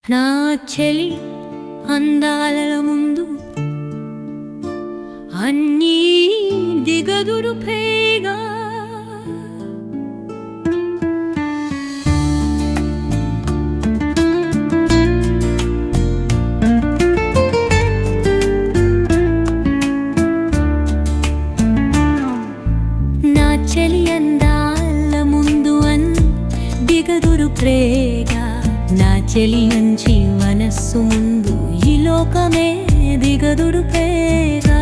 నా చెలి అందాల ముందు అన్నీ దిగదురుపేగా నా చెలి అందాల ముందు దిగదురుపేగా నా చెలి నుంచి మనస్సు ముందు ఈ లోకమే దిగదురుపేగా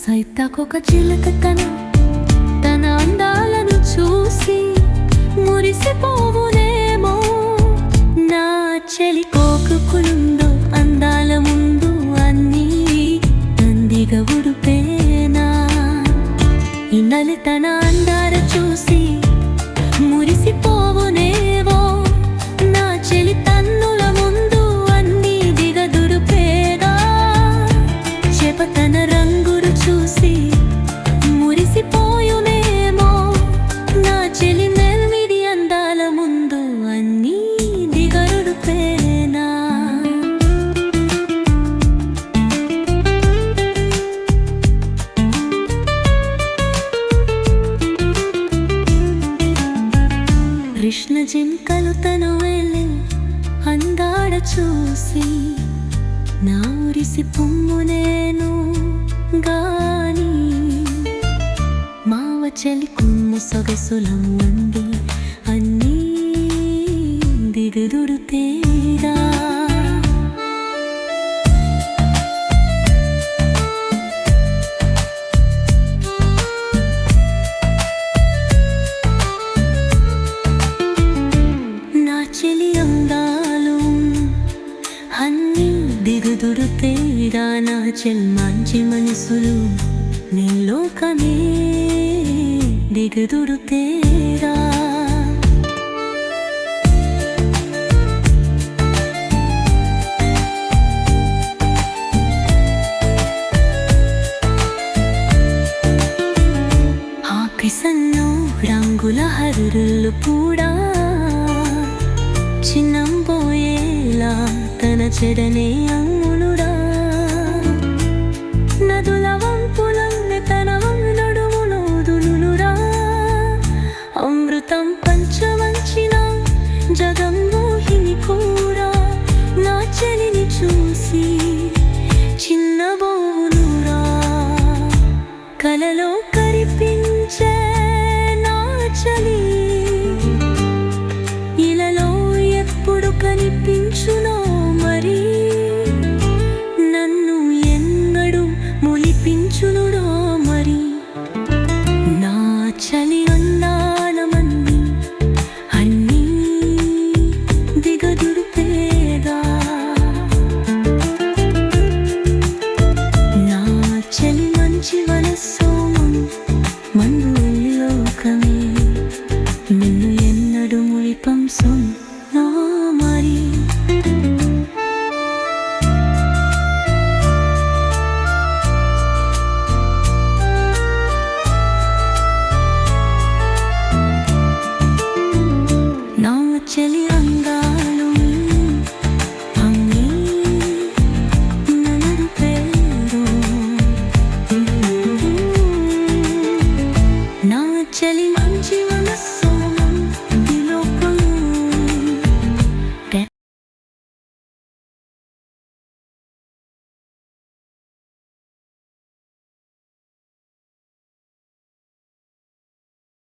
సైతాకొక చిలక తన అందాలను చూసి మురిసిపోవునేమో నా చెలి కోకుకుందో అందాల ముందు అన్నీ దిగదురుపేనా ఇన్నలి తన అందాల చూసి మురిసిపోవునేవో నా చెలి తన్నుల ముందు అన్నీ దిగదురుపేగా చేప తన రంగులు చూసి మురిసిపోయునేమో నా చెలి నెల్మిడి అందాల ముందు అన్నీ దిగదురుపేనా కృష్ణ జింకలు తను వెళ్ళి అందాడ చూసి నా ఉరిసి పొమ్ము నేను గాని మావ చెలి కుమ్ము సొగసులం వండి అన్నీ దిగదురుతేగా చెలి అందాలు అన్నీ దిగదురుతేరా నా చెల్ మంచి మనసులు నీ లోకమే దిగదురుతేరా ఆకాశంలో రంగుల హరులు కూడా చిన్నంపోయేలా తన చెడనే అమ్మునుడా